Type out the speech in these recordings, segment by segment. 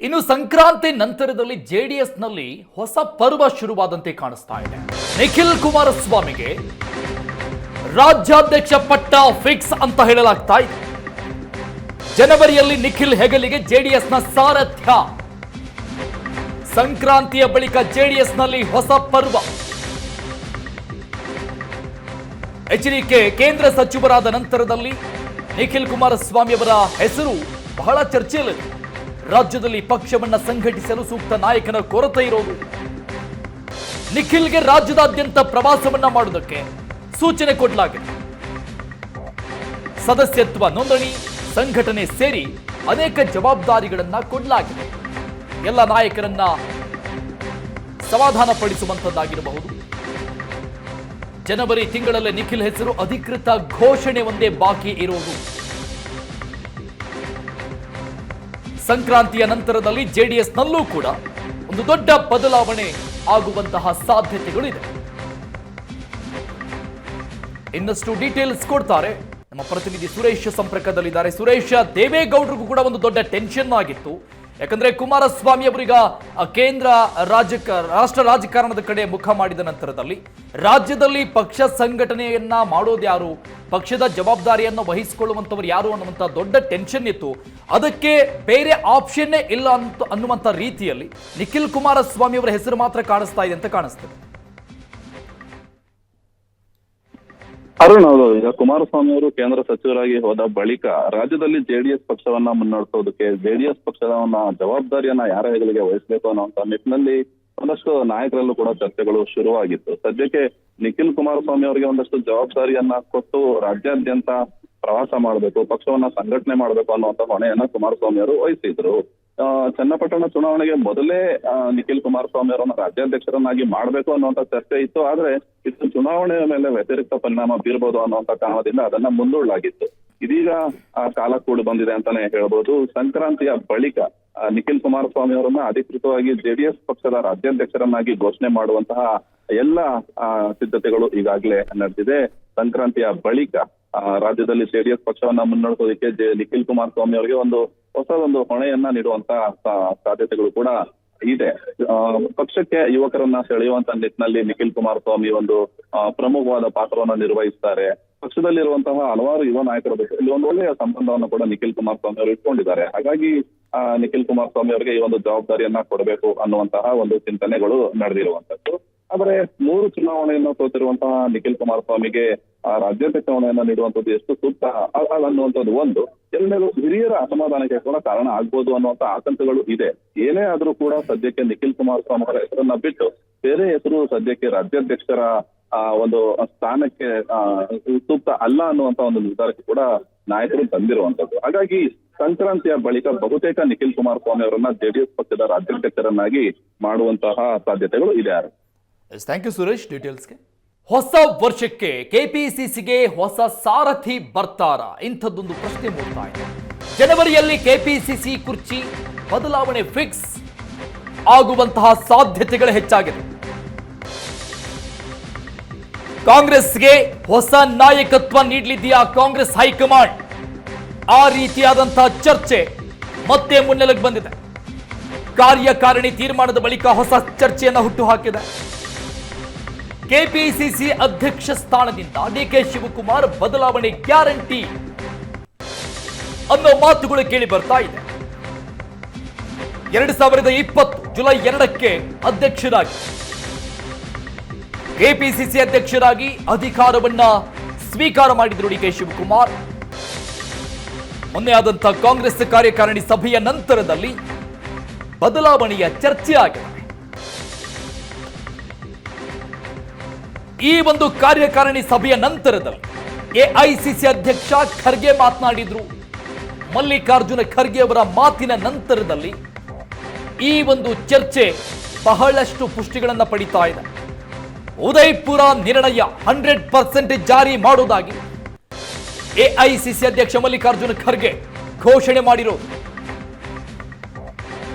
ಇನ್ನು ಸಂಕ್ರಾಂತಿ ನಂತರದಲ್ಲಿ ಜೆಡಿಎಸ್ನಲ್ಲಿ ಹೊಸ ಪರ್ವ ಶುರುವಾದಂತೆ ಕಾಣಿಸ್ತಾ ಇದೆ. ನಿಖಿಲ್ ಕುಮಾರಸ್ವಾಮಿಗೆ ರಾಜ್ಯಾಧ್ಯಕ್ಷ ಪಟ್ಟ ಫಿಕ್ಸ್ ಅಂತ ಹೇಳಲಾಗ್ತಾ ಇದೆ. ಜನವರಿಯಲ್ಲಿ ನಿಖಿಲ್ ಹೆಗಲಿಗೆ ಜೆಡಿಎಸ್ನ ಸಾರಥ್ಯ. ಸಂಕ್ರಾಂತಿಯ ಬಳಿಕ ಜೆಡಿಎಸ್ನಲ್ಲಿ ಹೊಸ ಪರ್ವ. ಎಚ್ಡಿಕೆ ಕೇಂದ್ರ ಸಚಿವರಾದ ನಂತರದಲ್ಲಿ ನಿಖಿಲ್ ಕುಮಾರಸ್ವಾಮಿ ಅವರ ಹೆಸರು ಬಹಳ ಚರ್ಚೆಯಲ್ಲಿದೆ. ರಾಜ್ಯದಲ್ಲಿ ಪಕ್ಷವನ್ನ ಸಂಘಟಿಸಲು ಸೂಕ್ತ ನಾಯಕನ ಕೊರತೆ ಇರೋದು. ನಿಖಿಲ್ಗೆ ರಾಜ್ಯದಾದ್ಯಂತ ಪ್ರವಾಸವನ್ನ ಮಾಡುವುದಕ್ಕೆ ಸೂಚನೆ ಕೊಡಲಾಗಿದೆ. ಸದಸ್ಯತ್ವ ನೋಂದಣಿ, ಸಂಘಟನೆ ಸೇರಿ ಅನೇಕ ಜವಾಬ್ದಾರಿಗಳನ್ನ ಕೊಡಲಾಗಿದೆ. ಎಲ್ಲ ನಾಯಕರನ್ನ ಸಮಾಧಾನ ಪಡಿಸುವಂತದ್ದಾಗಿರಬಹುದು. ಜನವರಿ ತಿಂಗಳಲ್ಲೇ ನಿಖಿಲ್ ಹೆಸರು ಅಧಿಕೃತ ಘೋಷಣೆ ಒಂದೇ ಬಾಕಿ ಇರುವುದು. ಸಂಕ್ರಾಂತಿಯ ನಂತರದಲ್ಲಿ ಜೆಡಿಎಸ್ನಲ್ಲೂ ಕೂಡ ಒಂದು ದೊಡ್ಡ ಬದಲಾವಣೆ ಆಗುವಂತಹ ಸಾಧ್ಯತೆಗಳು ಇದೆ. ಇನ್ನಷ್ಟು ಡೀಟೇಲ್ಸ್ ಕೊಡ್ತಾರೆ ನಮ್ಮ ಪ್ರತಿನಿಧಿ ಸುರೇಶ್ ಸಂಪರ್ಕದಲ್ಲಿದ್ದಾರೆ. ಸುರೇಶ್, ದೇವೇಗೌಡರಿಗೂ ಕೂಡ ಒಂದು ದೊಡ್ಡ ಟೆನ್ಷನ್ ಆಗಿತ್ತು. ಯಾಕಂದ್ರೆ ಕುಮಾರಸ್ವಾಮಿ ಅವರೀಗ ಕೇಂದ್ರ ರಾಷ್ಟ್ರ ರಾಜಕಾರಣದ ಕಡೆ ಮುಖ ಮಾಡಿದ ನಂತರದಲ್ಲಿ ರಾಜ್ಯದಲ್ಲಿ ಪಕ್ಷ ಸಂಘಟನೆಯನ್ನ ಮಾಡೋದು ಯಾರು, ಪಕ್ಷದ ಜವಾಬ್ದಾರಿಯನ್ನು ವಹಿಸಿಕೊಳ್ಳುವಂತವರು ಯಾರು ಅನ್ನುವಂಥ ದೊಡ್ಡ ಟೆನ್ಷನ್ ಇತ್ತು. ಅದಕ್ಕೆ ಬೇರೆ ಆಪ್ಷನ್ನೇ ಇಲ್ಲ ಅನ್ನುವಂಥ ರೀತಿಯಲ್ಲಿ ನಿಖಿಲ್ ಕುಮಾರಸ್ವಾಮಿ ಅವರ ಹೆಸರು ಮಾತ್ರ ಕಾಣಿಸ್ತಾ ಇದೆ ಅಂತ ಕಾಣಿಸ್ತದೆ. ಅರುಣ್, ಹೌದು. ಈಗ ಕುಮಾರಸ್ವಾಮಿ ಅವರು ಕೇಂದ್ರ ಸಚಿವರಾಗಿ ಹೋದ ಬಳಿಕ ರಾಜ್ಯದಲ್ಲಿ ಜೆಡಿಎಸ್ ಪಕ್ಷವನ್ನ ಮುನ್ನಡೆಸೋದಕ್ಕೆ ಜೆಡಿಎಸ್ ಪಕ್ಷದ ಜವಾಬ್ದಾರಿಯನ್ನ ಯಾರ ಹೆಗಲಿಗೆ ವಹಿಸಬೇಕು ಅನ್ನುವಂತ ನಿಟ್ಟಿನಲ್ಲಿ ಒಂದಷ್ಟು ನಾಯಕರಲ್ಲೂ ಕೂಡ ಚರ್ಚೆಗಳು ಶುರುವಾಗಿತ್ತು. ಸದ್ಯಕ್ಕೆ ನಿಖಿಲ್ ಕುಮಾರಸ್ವಾಮಿ ಅವರಿಗೆ ಒಂದಷ್ಟು ಜವಾಬ್ದಾರಿಯನ್ನ ಕೊಟ್ಟು ರಾಜ್ಯಾದ್ಯಂತ ಪ್ರವಾಸ ಮಾಡಬೇಕು, ಪಕ್ಷವನ್ನ ಸಂಘಟನೆ ಮಾಡಬೇಕು ಅನ್ನುವಂತ ಹೊಣೆಯನ್ನ ಕುಮಾರಸ್ವಾಮಿ ಅವರು ವಹಿಸಿದ್ರು. ಚನ್ನಪಟ್ಟಣ ಚುನಾವಣೆಗೆ ಮೊದಲೇ ನಿಖಿಲ್ ಕುಮಾರಸ್ವಾಮಿ ಅವರನ್ನ ರಾಜ್ಯಾಧ್ಯಕ್ಷರನ್ನಾಗಿ ಮಾಡಬೇಕು ಅನ್ನುವಂತ ಚರ್ಚೆ ಇತ್ತು. ಆದ್ರೆ ಇದು ಚುನಾವಣೆಯ ಮೇಲೆ ವ್ಯತಿರಿಕ್ತ ಪರಿಣಾಮ ಬೀರ್ಬೋದು ಅನ್ನುವಂತ ಕಾರಣದಿಂದ ಅದನ್ನ ಮುಂದೂಡಲಾಗಿತ್ತು. ಇದೀಗ ಕಾಲ ಕೂಡಿ ಬಂದಿದೆ ಅಂತಾನೆ ಹೇಳ್ಬೋದು. ಸಂಕ್ರಾಂತಿಯ ಬಳಿಕ ನಿಖಿಲ್ ಕುಮಾರಸ್ವಾಮಿ ಅವರನ್ನ ಅಧಿಕೃತವಾಗಿ ಜೆಡಿಎಸ್ ಪಕ್ಷದ ರಾಜ್ಯಾಧ್ಯಕ್ಷರನ್ನಾಗಿ ಘೋಷಣೆ ಮಾಡುವಂತಹ ಎಲ್ಲ ಸಿದ್ಧತೆಗಳು ಈಗಾಗಲೇ ನಡೆದಿದೆ. ಸಂಕ್ರಾಂತಿಯ ಬಳಿಕ ರಾಜ್ಯದಲ್ಲಿ ಜೆಡಿಎಸ್ ಪಕ್ಷವನ್ನ ಮುನ್ನಡೆಸೋದಕ್ಕೆ ನಿಖಿಲ್ ಕುಮಾರಸ್ವಾಮಿ ಅವರಿಗೆ ಹೊಸದೊಂದು ಹೊಣೆಯನ್ನ ನೀಡುವಂತ ಸಾಧ್ಯತೆಗಳು ಕೂಡ ಇದೆ. ಪಕ್ಷಕ್ಕೆ ಯುವಕರನ್ನ ಸೆಳೆಯುವಂತ ನಿಟ್ಟಿನಲ್ಲಿ ನಿಖಿಲ್ ಕುಮಾರಸ್ವಾಮಿ ಒಂದು ಪ್ರಮುಖವಾದ ಪಾತ್ರವನ್ನ ನಿರ್ವಹಿಸ್ತಾರೆ. ಪಕ್ಷದಲ್ಲಿರುವಂತಹ ಹಲವಾರು ಯುವ ನಾಯಕರ ಇಲ್ಲಿ ಒಂದು ಒಳ್ಳೆಯ ಸಂಬಂಧವನ್ನು ಕೂಡ ನಿಖಿಲ್ ಕುಮಾರಸ್ವಾಮಿ ಅವರು ಇಟ್ಕೊಂಡಿದ್ದಾರೆ. ಹಾಗಾಗಿ ನಿಖಿಲ್ ಕುಮಾರಸ್ವಾಮಿ ಅವರಿಗೆ ಈ ಒಂದು ಜವಾಬ್ದಾರಿಯನ್ನ ಕೊಡಬೇಕು ಅನ್ನುವಂತಹ ಒಂದು ಚಿಂತನೆಗಳು ನಡೆದಿರುವಂತದ್ದು. ಆದ್ರೆ 3 ಚುನಾವಣೆಯನ್ನು ಸೋತಿರುವಂತಹ ನಿಖಿಲ್ ಕುಮಾರಸ್ವಾಮಿಗೆ ರಾಜ್ಯಾಧ್ಯಕ್ಷ ಹೊಣೆಯನ್ನ ನೀಡುವಂತದ್ದು ಎಷ್ಟು ಸೂಕ್ತ ಅನ್ನುವಂಥದ್ದು ಒಂದು. ಎರಡನೇದು, ಹಿರಿಯರ ಅಸಮಾಧಾನಕ್ಕೆ ಕೂಡ ಕಾರಣ ಆಗ್ಬೋದು ಅನ್ನುವಂತ ಆತಂಕಗಳು ಇದೆ. ಏನೇ ಆದ್ರೂ ಕೂಡ ಸದ್ಯಕ್ಕೆ ನಿಖಿಲ್ ಕುಮಾರಸ್ವಾಮಿ ಅವರ ಹೆಸರನ್ನ ಬಿಟ್ಟು ಬೇರೆ ಹೆಸರು ಸದ್ಯಕ್ಕೆ ರಾಜ್ಯಾಧ್ಯಕ್ಷರ ಒಂದು ಸ್ಥಾನಕ್ಕೆ ಸೂಕ್ತ ಅಲ್ಲ ಅನ್ನುವಂತ ಒಂದು ನಿರ್ಧಾರಕ್ಕೆ ಕೂಡ ನಾಯಕರು ತಂದಿರುವಂತದ್ದು. ಹಾಗಾಗಿ ಸಂಕ್ರಾಂತಿಯ ಬಳಿಕ ಬಹುತೇಕ ನಿಖಿಲ್ ಕುಮಾರಸ್ವಾಮಿ ಅವರನ್ನ ಜೆಡಿಎಸ್ ಪಕ್ಷದ ರಾಜ್ಯಾಧ್ಯಕ್ಷರನ್ನಾಗಿ ಮಾಡುವಂತಹ ಸಾಧ್ಯತೆಗಳು ಇದೆ. ಥ್ಯಾಂಕ್ ಯು ಸುರೇಶ್ ಡೀಟೇಲ್ಸ್ಗೆ. ಹೊಸ ವರ್ಷಕ್ಕೆ ಕೆಪಿಸಿಸಿಗೆ ಹೊಸ ಸಾರಥಿ ಬರ್ತಾರಾ? ಇಂಥದ್ದೊಂದು ಪ್ರಶ್ನೆ ಮೂಡ್ತಾ ಇದೆ. ಜನವರಿಯಲ್ಲಿ ಕೆಪಿಸಿಸಿ ಕುರ್ಚಿ ಬದಲಾವಣೆ ಫಿಕ್ಸ್ ಆಗುವಂತಹ ಸಾಧ್ಯತೆಗಳು ಹೆಚ್ಚಾಗಿದೆ. ಕಾಂಗ್ರೆಸ್ಗೆ ಹೊಸ ನಾಯಕತ್ವ ನೀಡಲಿದೆಯಾ ಕಾಂಗ್ರೆಸ್ ಹೈಕಮಾಂಡ್? ಆ ರೀತಿಯಾದಂತಹ ಚರ್ಚೆ ಮತ್ತೆ ಮುನ್ನೆಲೆಗೆ ಬಂದಿದೆ. ಕಾರ್ಯಕಾರಿಣಿ ತೀರ್ಮಾನದ ಬಳಿಕ ಹೊಸ ಚರ್ಚೆಯನ್ನು ಹುಟ್ಟುಹಾಕಿದೆ. ಕೆಪಿಸಿಸಿ ಅಧ್ಯಕ್ಷ ಸ್ಥಾನದಿಂದ ಡಿಕೆ ಶಿವಕುಮಾರ್ ಬದಲಾವಣೆ ಗ್ಯಾರಂಟಿ ಅನ್ನೋ ಮಾತುಗಳು ಕೇಳಿ ಬರ್ತಾ ಇದೆ. 2020 ಜುಲೈ 2ಕ್ಕೆ ಅಧ್ಯಕ್ಷರಾಗಿ ಕೆಪಿಸಿಸಿ ಅಧ್ಯಕ್ಷರಾಗಿ ಅಧಿಕಾರವನ್ನ ಸ್ವೀಕಾರ ಮಾಡಿದ್ರು ಡಿಕೆ ಶಿವಕುಮಾರ್. ಮೊನ್ನೆ ಆದಂತಹ ಕಾಂಗ್ರೆಸ್ ಕಾರ್ಯಕಾರಿಣಿ ಸಭೆಯ ನಂತರದಲ್ಲಿ ಬದಲಾವಣೆಯ ಚರ್ಚೆ ಆಗಿದೆ. ಈ ಒಂದು ಕಾರ್ಯಕಾರಿಣಿ ಸಭೆಯ ನಂತರದಲ್ಲಿ ಎಐಸಿಸಿ ಅಧ್ಯಕ್ಷ ಖರ್ಗೆ ಮಾತನಾಡಿದ್ರು. ಮಲ್ಲಿಕಾರ್ಜುನ ಖರ್ಗೆ ಅವರ ಮಾತಿನ ನಂತರದಲ್ಲಿ ಈ ಒಂದು ಚರ್ಚೆ ಬಹಳಷ್ಟು ಪುಷ್ಟಿಗಳನ್ನು ಪಡಿತಾ ಇದೆ. ಉದಯಪುರ ನಿರ್ಣಯ 100% ಜಾರಿ ಮಾಡುವುದಾಗಿ ಎಐಸಿಸಿ ಅಧ್ಯಕ್ಷ ಮಲ್ಲಿಕಾರ್ಜುನ ಖರ್ಗೆ ಘೋಷಣೆ ಮಾಡಿರೋದು.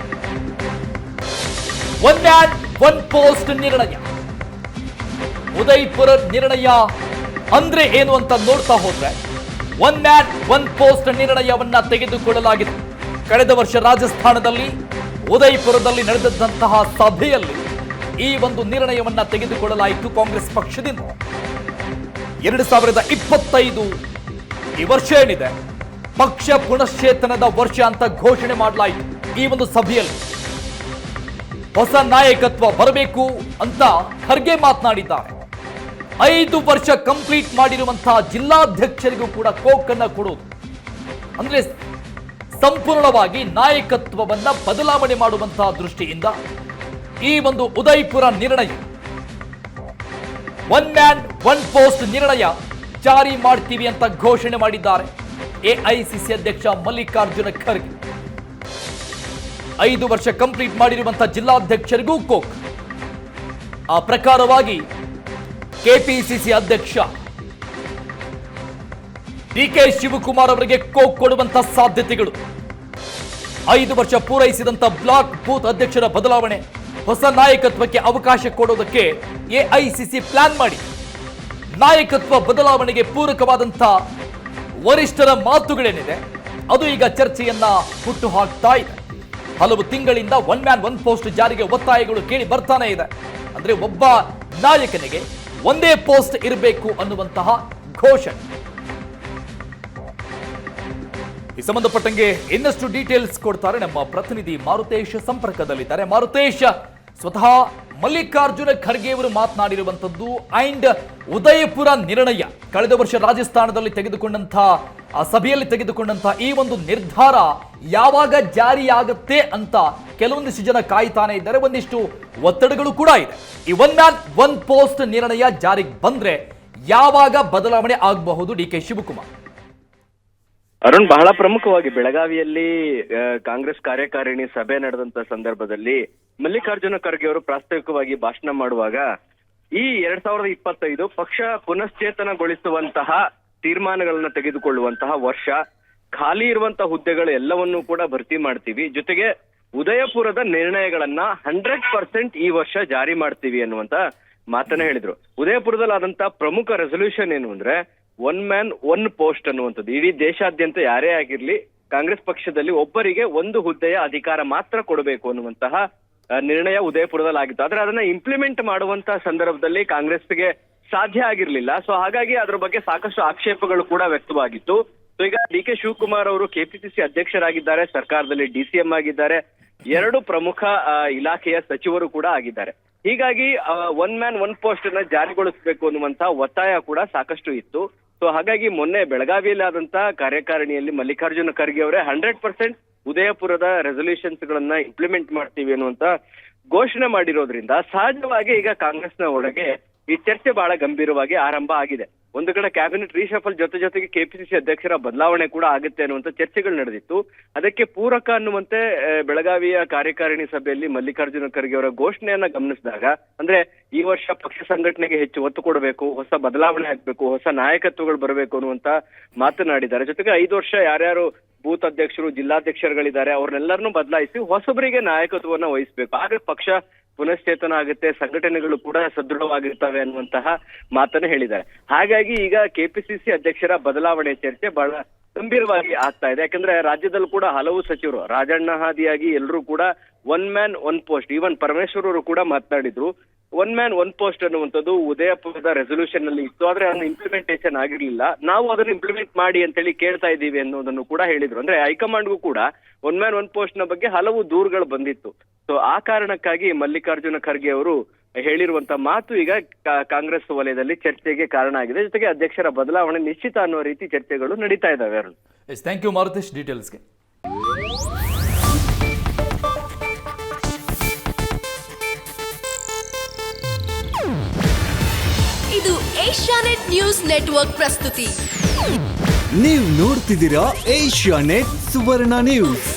ಒನ್ ಮ್ಯಾನ್ ಒನ್ ಪೋಸ್ಟ್ ನಿರ್ಣಯ. ಉದಯಪುರ ನಿರ್ಣಯ ಅಂದ್ರೆ ಏನು ಅಂತ ನೋಡ್ತಾ ಹೋದ್ರೆ ಒನ್ ಮ್ಯಾನ್ ಒನ್ ಪೋಸ್ಟ್ ನಿರ್ಣಯವನ್ನ ತೆಗೆದುಕೊಳ್ಳಲಾಗಿದೆ. ಕಳೆದ ವರ್ಷ ರಾಜಸ್ಥಾನದಲ್ಲಿ ಉದಯಪುರದಲ್ಲಿ ನಡೆದಂತಹ ಸಭೆಯಲ್ಲಿ ಈ ಒಂದು ನಿರ್ಣಯವನ್ನ ತೆಗೆದುಕೊಳ್ಳಲಾಯಿತು ಕಾಂಗ್ರೆಸ್ ಪಕ್ಷದಿಂದ. 2025 ಈ ವರ್ಷ ಏನಿದೆ ಪಕ್ಷ ಪುನಶ್ಚೇತನದ ವರ್ಷ ಅಂತ ಘೋಷಣೆ ಮಾಡಲಾಯಿತು. ಈ ಒಂದು ಸಭೆಯಲ್ಲಿ ಹೊಸ ನಾಯಕತ್ವ ಬರಬೇಕು ಅಂತ ಖರ್ಗೆ ಮಾತನಾಡಿದ್ದಾರೆ. 5 ವರ್ಷ ಕಂಪ್ಲೀಟ್ ಮಾಡಿರುವಂತಹ ಜಿಲ್ಲಾಧ್ಯಕ್ಷರಿಗೂ ಕೂಡ ಕೋಕನ್ನ ಕೊಡೋದು ಅಂದ್ರೆ ಸಂಪೂರ್ಣವಾಗಿ ನಾಯಕತ್ವವನ್ನ ಬದಲಾವಣೆ ಮಾಡುವಂತಹ ದೃಷ್ಟಿಯಿಂದ ಈ ಒಂದು ಉದಯಪುರ ನಿರ್ಣಯ, ಒನ್ ಮ್ಯಾನ್ ಒನ್ ಪೋಸ್ಟ್ ನಿರ್ಣಯ ಜಾರಿ ಮಾಡ್ತೀವಿ ಅಂತ ಘೋಷಣೆ ಮಾಡಿದ್ದಾರೆ ಎಐಸಿಸಿ ಅಧ್ಯಕ್ಷ ಮಲ್ಲಿಕಾರ್ಜುನ ಖರ್ಗೆ. 5 ವರ್ಷ ಕಂಪ್ಲೀಟ್ ಮಾಡಿರುವಂತಹ ಜಿಲ್ಲಾಧ್ಯಕ್ಷರಿಗೂ ಕೋಕ್. ಆ ಪ್ರಕಾರವಾಗಿ ಕೆಪಿಸಿಸಿ ಅಧ್ಯಕ್ಷ ಡಿಕೆ ಶಿವಕುಮಾರ್ ಅವರಿಗೆ ಕೋಕ್ ಕೊಡುವಂತಹ ಸಾಧ್ಯತೆಗಳು, 5 ವರ್ಷ ಪೂರೈಸಿದಂತ ಬ್ಲಾಕ್ ಬೂತ್ ಅಧ್ಯಕ್ಷರ ಬದಲಾವಣೆ, ಹೊಸ ನಾಯಕತ್ವಕ್ಕೆ ಅವಕಾಶ ಕೊಡೋದಕ್ಕೆ ಎಐಸಿಸಿ ಪ್ಲಾನ್ ಮಾಡಿ ನಾಯಕತ್ವ ಬದಲಾವಣೆಗೆ ಪೂರಕವಾದಂತಹ ವರಿಷ್ಠರ ಮಾತುಗಳೇನಿದೆ ಅದು ಈಗ ಚರ್ಚೆಯನ್ನ ಹುಟ್ಟು ಹಾಕ್ತಾ ಇದೆ. ಹಲವು ತಿಂಗಳಿಂದ ಒನ್ ಮ್ಯಾನ್ ಒನ್ ಪೋಸ್ಟ್ ಜಾರಿಗೆ ಒತ್ತಾಯಗಳು ಕೇಳಿ ಬರ್ತಾನೆ ಇದೆ. ಅಂದ್ರೆ ಒಬ್ಬ ನಾಯಕನಿಗೆ ಒಂದೇ ಪೋಸ್ಟ್ ಇರಬೇಕು ಅನ್ನುವಂತಹ ಘೋಷಣೆ. ಈ ಸಂಬಂಧಪಟ್ಟಂಗೆ ಇನ್ನಷ್ಟು ಡೀಟೇಲ್ಸ್ ಕೊಡ್ತಾರೆ ನಮ್ಮ ಪ್ರತಿನಿಧಿ ಮಾರುತೇಶ್ ಸಂಪರ್ಕದಲ್ಲಿದ್ದಾರೆ. ಮಾರುತೇಶ್, ಸ್ವತಃ ಮಲ್ಲಿಕಾರ್ಜುನ ಖರ್ಗೆ ಅವರು ಮಾತನಾಡಿರುವಂತದ್ದು ಅಂಡ್ ಉದಯಪುರ ನಿರ್ಣಯ ಕಳೆದ ವರ್ಷ ರಾಜಸ್ಥಾನದಲ್ಲಿ ತೆಗೆದುಕೊಂಡಂತಹ ಸಭೆಯಲ್ಲಿ ತೆಗೆದುಕೊಂಡಂತಹ ಈ ಒಂದು ನಿರ್ಧಾರ ಯಾವಾಗ ಜಾರಿಯಾಗುತ್ತೆ ಅಂತ ಕೆಲವೊಂದಿಷ್ಟು ಜನ ಕಾಯ್ತಾನೆ ಇದ್ದಾರೆ. ಒಂದಿಷ್ಟು ಒತ್ತಡಗಳು ಕೂಡ ಇದೆ. ಈ ಒನ್ ಮ್ಯಾನ್ ಒನ್ ಪೋಸ್ಟ್ ನಿರ್ಣಯ ಜಾರಿಗೆ ಬಂದ್ರೆ ಯಾವಾಗ ಬದಲಾವಣೆ ಆಗಬಹುದು ಡಿಕೆ ಶಿವಕುಮಾರ್? ಅರುಣ್, ಬಹಳ ಪ್ರಮುಖವಾಗಿ ಬೆಳಗಾವಿಯಲ್ಲಿ ಕಾಂಗ್ರೆಸ್ ಕಾರ್ಯಕಾರಿಣಿ ಸಭೆ ನಡೆದಂತ ಸಂದರ್ಭದಲ್ಲಿ ಮಲ್ಲಿಕಾರ್ಜುನ ಖರ್ಗೆ ಅವರು ಪ್ರಾಸ್ತಾವಿಕವಾಗಿ ಭಾಷಣ ಮಾಡುವಾಗ ಈ 2025 ಪಕ್ಷ ಪುನಶ್ಚೇತನಗೊಳಿಸುವಂತಹ ತೀರ್ಮಾನಗಳನ್ನ ತೆಗೆದುಕೊಳ್ಳುವಂತಹ ವರ್ಷ, ಖಾಲಿ ಇರುವಂತಹ ಹುದ್ದೆಗಳು ಎಲ್ಲವನ್ನೂ ಕೂಡ ಭರ್ತಿ ಮಾಡ್ತೀವಿ, ಜೊತೆಗೆ ಉದಯಪುರದ ನಿರ್ಣಯಗಳನ್ನ 100% ಈ ವರ್ಷ ಜಾರಿ ಮಾಡ್ತೀವಿ ಅನ್ನುವಂತ ಮಾತನ್ನ ಹೇಳಿದ್ರು. ಉದಯಪುರದಲ್ಲಿ ಆದಂತಹ ಪ್ರಮುಖ ರೆಸೊಲ್ಯೂಷನ್ ಏನು ಅಂದ್ರೆ ಒನ್ ಮ್ಯಾನ್ ಒನ್ ಪೋಸ್ಟ್ ಅನ್ನುವಂಥದ್ದು. ಇಡೀ ದೇಶಾದ್ಯಂತ ಯಾರೇ ಆಗಿರ್ಲಿ ಕಾಂಗ್ರೆಸ್ ಪಕ್ಷದಲ್ಲಿ ಒಬ್ಬರಿಗೆ ಒಂದು ಹುದ್ದೆಯ ಅಧಿಕಾರ ಮಾತ್ರ ಕೊಡಬೇಕು ಅನ್ನುವಂತಹ ನಿರ್ಣಯ ಉದಯಪುರದಲ್ಲಿ ಆಗಿತ್ತು. ಆದ್ರೆ ಅದನ್ನ ಇಂಪ್ಲಿಮೆಂಟ್ ಮಾಡುವಂತಹ ಸಂದರ್ಭದಲ್ಲಿ ಕಾಂಗ್ರೆಸ್ಗೆ ಸಾಧ್ಯ ಆಗಿರ್ಲಿಲ್ಲ. ಸೊ ಹಾಗಾಗಿ ಅದ್ರ ಬಗ್ಗೆ ಸಾಕಷ್ಟು ಆಕ್ಷೇಪಗಳು ಕೂಡ ವ್ಯಕ್ತವಾಗಿತ್ತು. ಸೊ ಈಗ ಡಿ ಕೆ ಶಿವಕುಮಾರ್ ಅವರು ಕೆಪಿಸಿಸಿ ಅಧ್ಯಕ್ಷರಾಗಿದ್ದಾರೆ, ಸರ್ಕಾರದಲ್ಲಿ ಡಿಸಿಎಂ ಆಗಿದ್ದಾರೆ, 2 ಪ್ರಮುಖ ಇಲಾಖೆಯ ಸಚಿವರು ಕೂಡ ಆಗಿದ್ದಾರೆ. ಹೀಗಾಗಿ ಒನ್ ಮ್ಯಾನ್ ಒನ್ ಪೋಸ್ಟ್ ಅನ್ನ ಜಾರಿಗೊಳಿಸಬೇಕು ಅನ್ನುವಂತಹ ಒತ್ತಾಯ ಕೂಡ ಸಾಕಷ್ಟು ಇತ್ತು. ಸೊ ಹಾಗಾಗಿ ಮೊನ್ನೆ ಬೆಳಗಾವಿಯಲ್ಲಿ ಆದಂತಹ ಕಾರ್ಯಕಾರಿಣಿಯಲ್ಲಿ ಮಲ್ಲಿಕಾರ್ಜುನ ಖರ್ಗೆ ಅವರೇ 100% ಉದಯಪುರದ ರೆಸೊಲ್ಯೂಷನ್ಸ್ ಗಳನ್ನ ಇಂಪ್ಲಿಮೆಂಟ್ ಮಾಡ್ತೀವಿ ಅನ್ನುವಂತ ಘೋಷಣೆ ಮಾಡಿರೋದ್ರಿಂದ ಸಹಜವಾಗಿ ಈಗ ಕಾಂಗ್ರೆಸ್ನ ಒಳಗೆ ಈ ಚರ್ಚೆ ಬಹಳ ಗಂಭೀರವಾಗಿ ಆರಂಭ ಆಗಿದೆ. ಒಂದು ಕಡೆ ಕ್ಯಾಬಿನೆಟ್ ರೀಶಫಲ್ ಜೊತೆಗೆ ಕೆಪಿಸಿಸಿ ಅಧ್ಯಕ್ಷರ ಬದಲಾವಣೆ ಕೂಡ ಆಗುತ್ತೆ ಅನ್ನುವಂತ ಚರ್ಚೆಗಳು ನಡೆದಿತ್ತು. ಅದಕ್ಕೆ ಪೂರಕ ಅನ್ನುವಂತೆ ಬೆಳಗಾವಿಯ ಕಾರ್ಯಕಾರಿಣಿ ಸಭೆಯಲ್ಲಿ ಮಲ್ಲಿಕಾರ್ಜುನ ಖರ್ಗೆ ಅವರ ಘೋಷಣೆಯನ್ನ ಗಮನಿಸಿದಾಗ, ಅಂದ್ರೆ ಈ ವರ್ಷ ಪಕ್ಷ ಸಂಘಟನೆಗೆ ಹೆಚ್ಚು ಒತ್ತು ಕೊಡಬೇಕು, ಹೊಸ ಬದಲಾವಣೆ ಆಗ್ಬೇಕು, ಹೊಸ ನಾಯಕತ್ವಗಳು ಬರಬೇಕು ಅನ್ನುವಂತ ಮಾತನಾಡಿದ್ದಾರೆ. ಜೊತೆಗೆ 5 ವರ್ಷ ಯಾರ್ಯಾರು ಬೂತ್ ಅಧ್ಯಕ್ಷರು, ಜಿಲ್ಲಾಧ್ಯಕ್ಷರುಗಳಿದ್ದಾರೆ ಅವ್ರನ್ನೆಲ್ಲರನ್ನೂ ಬದಲಾಯಿಸಿ ಹೊಸಬರಿಗೆ ನಾಯಕತ್ವವನ್ನ ವಹಿಸಬೇಕು, ಆಗ ಪಕ್ಷ ಪುನಶ್ಚೇತನ ಆಗುತ್ತೆ, ಸಂಘಟನೆಗಳು ಕೂಡ ಸದೃಢವಾಗಿರ್ತವೆ ಅನ್ನುವಂತಹ ಮಾತನ್ನು ಹೇಳಿದ್ದಾರೆ. ಹಾಗಾಗಿ ಈಗ ಕೆಪಿಸಿಸಿ ಅಧ್ಯಕ್ಷರ ಬದಲಾವಣೆ ಚರ್ಚೆ ಬಹಳ ಗಂಭೀರವಾಗಿ ಆಗ್ತಾ ಇದೆ. ಯಾಕಂದ್ರೆ ರಾಜ್ಯದಲ್ಲೂ ಕೂಡ ಹಲವು ಸಚಿವರು ರಾಜಣ್ಣ ಹಾದಿಯಾಗಿ ಎಲ್ಲರೂ ಕೂಡ one man one post, even Parameshwar ಅವರು ಕೂಡ ಮಾತನಾಡಿದ್ರು. ಒನ್ ಮ್ಯಾನ್ ಒನ್ ಪೋಸ್ಟ್ ಅನ್ನುವಂಥದ್ದು ಉದಯಪುರದ ರೆಸೊಲ್ಯೂಷನ್ ಅಲ್ಲಿ ಇತ್ತು, ಆದ್ರೆ ಅದನ್ನ ಇಂಪ್ಲಿಮೆಂಟೇಷನ್ ಆಗಿರ್ಲಿಲ್ಲ. ನಾವು ಅದನ್ನ ಇಂಪ್ಲಿಮೆಂಟ್ ಮಾಡಿ ಅಂತೇಳಿ ಕೇಳ್ತಾ ಇದ್ದೀವಿ ಅನ್ನೋದನ್ನು ಕೂಡ ಹೇಳಿದ್ರು. ಅಂದ್ರೆ ಹೈಕಮಾಂಡ್ಗೂ ಕೂಡ ಒನ್ ಮ್ಯಾನ್ ಒನ್ ಪೋಸ್ಟ್ ನ ಬಗ್ಗೆ ಹಲವು ದೂರುಗಳು ಬಂದಿತ್ತು. ಸೊ ಆ ಕಾರಣಕ್ಕಾಗಿ ಮಲ್ಲಿಕಾರ್ಜುನ ಖರ್ಗೆ ಅವರು ಹೇಳಿರುವಂತಹ ಮಾತು ಈಗ ಕಾಂಗ್ರೆಸ್ ವಲಯದಲ್ಲಿ ಚರ್ಚೆಗೆ ಕಾರಣ ಆಗಿದೆ. ಜೊತೆಗೆ ಅಧ್ಯಕ್ಷರ ಬದಲಾವಣೆ ನಿಶ್ಚಿತ ಅನ್ನೋ ರೀತಿ ಚರ್ಚೆಗಳು ನಡೀತಾ ಇದ್ದಾವೆ. ಅರುಣ್, ಥ್ಯಾಂಕ್ ಯು ಮಾರುತೇಶ್ ಡೀಟೇಲ್ಸ್ಗೆ. ಇದು ಏಷ್ಯಾನೆಟ್ ನ್ಯೂಸ್ ನೆಟ್ವರ್ಕ್ ಪ್ರಸ್ತುತಿ. ನೀವು ನೋಡ್ತಿದ್ದೀರಾ ಏಷ್ಯಾನೆಟ್ ಸುವರ್ಣ ನ್ಯೂಸ್.